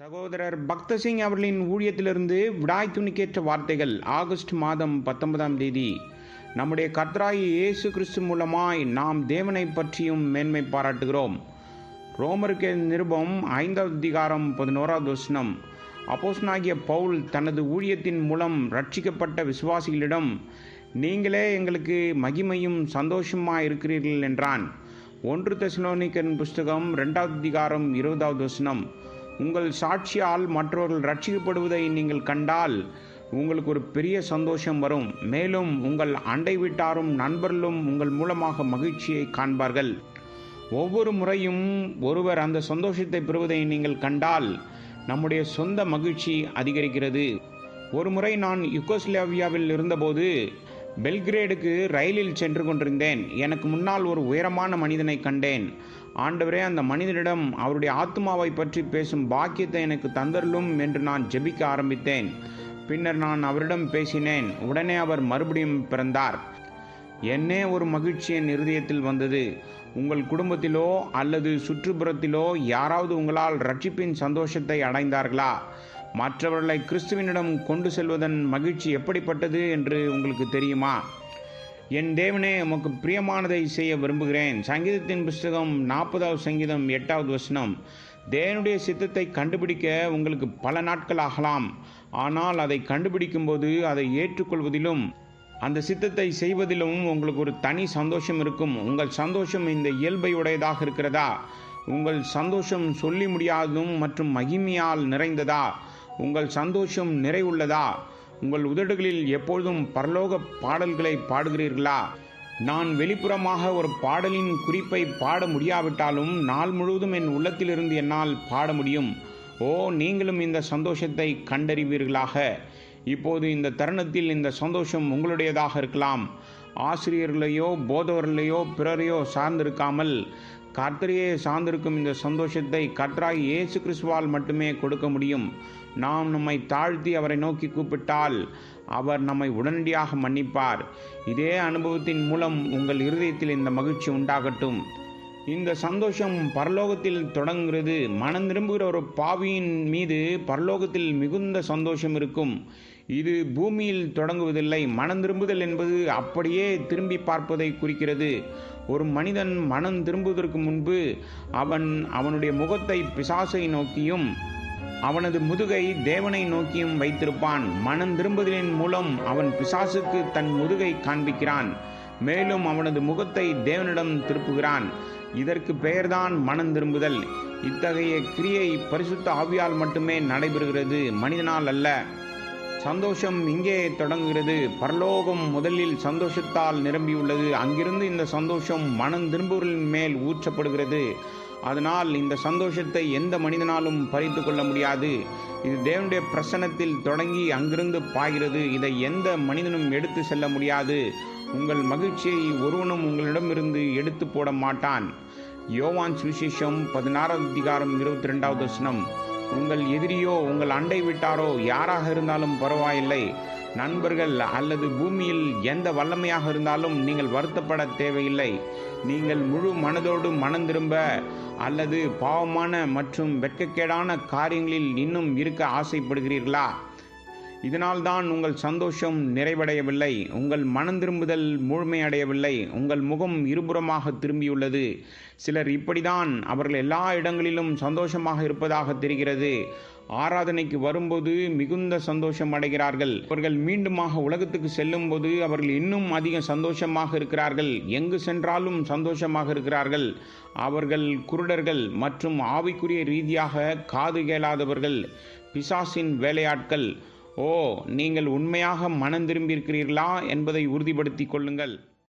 சகோதரர் பக்தசிங் அவர்களின் ஊழியத்திலிருந்து விடாய் துணிக்கேற்ற வார்த்தைகள். ஆகஸ்ட் மாதம் 19ஆம் தேதி. நம்முடைய கர்த்தராகிய இயேசு கிறிஸ்து மூலமாய் நாம் தேவனை பற்றியும் மேன்மை பாராட்டுகிறோம். ரோமருக்கு நிருபம் 5வது அதிகாரம் 11வது வசனம். அப்போஸ்தலனாகிய பவுல் தனது ஊழியத்தின் மூலம் ரட்சிக்கப்பட்ட விசுவாசிகளிடம் நீங்களே எங்களுக்கு மகிமையும் சந்தோஷமாக இருக்கிறீர்கள் என்றான். 1 தெசலோனிக்கர் புஸ்தகம் 2வது அதிகாரம் 20வது வசனம். உங்கள் சாட்சியால் மற்றவர்கள் ரட்சிக்கப்படுவதை நீங்கள் கண்டால் உங்களுக்கு ஒரு பெரிய சந்தோஷம் வரும். மேலும் உங்கள் அண்டை வீட்டாரும் நண்பர்களும் உங்கள் மூலமாக மகிழ்ச்சியை காண்பார்கள். ஒவ்வொரு முறையும் ஒருவர் அந்த சந்தோஷத்தை பெறுவதை நீங்கள் கண்டால் நம்முடைய சொந்த மகிழ்ச்சி அதிகரிக்கிறது. ஒரு முறை நான் யுகோஸ்லாவியாவில் இருந்தபோது பெல்கிரேடுக்கு ரயிலில் சென்று கொண்டிருந்தேன். எனக்கு முன்னால் ஒரு உயரமான மனிதனை கண்டேன். ஆண்டவரே, அந்த மனிதனிடம் அவருடைய ஆத்மாவை பற்றி பேசும் பாக்கியத்தை எனக்கு தந்தருளும் என்று நான் ஜெபிக்க ஆரம்பித்தேன். பின்னர் நான் அவரிடம் பேசினேன். உடனே அவர் மறுபடியும் பிறந்தார். என்னே ஒரு மகிழ்ச்சி என் இருதயத்தில் வந்தது. உங்கள் குடும்பத்திலோ அல்லது சுற்றுப்புறத்திலோ யாராவது உங்களால் ரட்சிப்பின் சந்தோஷத்தை அடைந்தார்களா? மற்றவர்களை கிறிஸ்துவினிடம் கொண்டு செல்வதன் மகிழ்ச்சி எப்படிப்பட்டது என்று உங்களுக்கு தெரியுமா? என் தேவனே, உமக்கு பிரியமானதை செய்ய விரும்புகிறேன். சங்கீதத்தின் புஸ்தகம் 40வது சங்கீதம் 8வது வசனம். தேவனுடைய சித்தத்தை கண்டுபிடிக்க உங்களுக்கு பல நாட்கள் ஆகலாம். ஆனால் அதை கண்டுபிடிக்கும்போது அதை ஏற்றுக்கொள்வதிலும் அந்த சித்தத்தை செய்வதிலும் உங்களுக்கு ஒரு தனி சந்தோஷம் இருக்கும். உங்கள் சந்தோஷம் இந்த இயல்பை உடையதாக இருக்கிறதா? உங்கள் சந்தோஷம் சொல்லி முடியாததும் மற்றும் மகிமையால் நிறைந்ததா? உங்கள் சந்தோஷம் நிறைவுள்ளதா? உங்கள் உதடுகளில் எப்பொழுதும் பரலோக பாடல்களை பாடுகிறீர்களா? நான் வெளிப்புறமாக ஒரு பாடலின் குறிப்பை பாட முடியாவிட்டாலும் நாள் முழுவதும் என் உள்ளத்திலிருந்து என்னால் பாட முடியும். ஓ, நீங்களும் இந்த சந்தோஷத்தை கண்டறிவீர்களாக. இப்போது இந்த தருணத்தில் இந்த சந்தோஷம் உங்களுடையதாக இருக்கலாம். ஆசிரியர்களையோ போதவர்களையோ பிறரையோ சார்ந்திருக்காமல் கர்த்தரையே சார்ந்திருக்கும் இந்த சந்தோஷத்தை கர்த்தராகிய இயேசு கிறிஸ்துவால் மட்டுமே கொடுக்க முடியும். நாம் நம்மை தாழ்த்தி அவரை நோக்கி கூப்பிட்டால் அவர் நம்மை உடனடியாக மன்னிப்பார். இதே அனுபவத்தின் மூலம் உங்கள் இருதயத்தில் இந்த மகிழ்ச்சி உண்டாகட்டும். இந்த சந்தோஷம் பரலோகத்தில் தொடங்குகிறது. மனம் திரும்புகிற ஒரு பாவியின் மீது பரலோகத்தில் மிகுந்த சந்தோஷம் இருக்கும். இது பூமியில் தொடங்குவதில்லை. மனம் திரும்புதல் என்பது அப்படியே திரும்பி பார்ப்பதை குறிக்கிறது. ஒரு மனிதன் மனம் திரும்புவதற்கு முன்பு அவனுடைய முகத்தை பிசாசை நோக்கியும் அவனது முதுகை தேவனை நோக்கியும் வைத்திருப்பான். மனம் திரும்புதலின் மூலம் அவன் பிசாசுக்கு தன் முதுகை காண்பிக்கிறான். மேலும் அவனது முகத்தை தேவனிடம் திருப்புகிறான். இதற்கு பெயர்தான் மனம் திரும்புதல். இத்தகைய கிரியை பரிசுத்த ஆவியால் மட்டுமே நடைபெறுகிறது, மனிதனால் அல்ல. சந்தோஷம் இங்கே தொடங்குகிறது. பரலோகம் முதலில் சந்தோஷத்தால் நிரம்பியுள்ளது. அங்கிருந்து இந்த சந்தோஷம் மனம் திரும்புவர்களின் மேல் ஊற்றப்படுகிறது. அதனால் இந்த சந்தோஷத்தை எந்த மனிதனாலும் பறித்து கொள்ள முடியாது. இது தேவனுடைய பிரசன்னத்தில் தொடங்கி அங்கிருந்து பாய்கிறது. இதை எந்த மனிதனும் எடுத்து செல்ல முடியாது. உங்கள் மகிழ்ச்சியை ஒருவனும் உங்களிடமிருந்து எடுத்து போட மாட்டான். யோவான் சுவிசேஷம் 16வது அதிகாரம் 22வது வசனம். உங்கள் எதிரியோ உங்கள் அண்டை வீட்டாரோ யாராக இருந்தாலும் பரவாயில்லை, நண்பர்கள் அல்லது பூமியில் எந்த வல்லமையாக இருந்தாலும் நீங்கள் வருத்தப்பட தேவையில்லை. நீங்கள் முழு மனதோடு மனம் திரும்ப அல்லது பாவமான மற்றும் வெட்கக்கேடான காரியங்களில் இன்னும் இருக்க ஆசைப்படுகிறீர்களா? இதனால்தான் உங்கள் சந்தோஷம் நிறைவடையவில்லை. உங்கள் மனம் திரும்புதல் முழுமையடையவில்லை. உங்கள் முகம் இருபுறமாக திரும்பியுள்ளது. சிலர் இப்படிதான் அவர்கள் எல்லா இடங்களிலும் சந்தோஷமாக இருப்பதாக தெரிகிறது. ஆராதனைக்கு வரும்போது மிகுந்த சந்தோஷம் அடைகிறார்கள். அவர்கள் மீண்டுமாக உலகத்துக்கு செல்லும்போது அவர்கள் இன்னும் அதிக சந்தோஷமாக இருக்கிறார்கள். எங்கு சென்றாலும் சந்தோஷமாக இருக்கிறார்கள். அவர்கள் குருடர்கள் மற்றும் ஆவிக்குரிய ரீதியாக காது கேளாதவர்கள், பிசாசின் வேலையாட்கள். ஓ, நீங்கள் உண்மையாக மனம் திரும்பியிருக்கிறீர்களா என்பதை உறுதிப்படுத்திக் கொள்ளுங்கள்.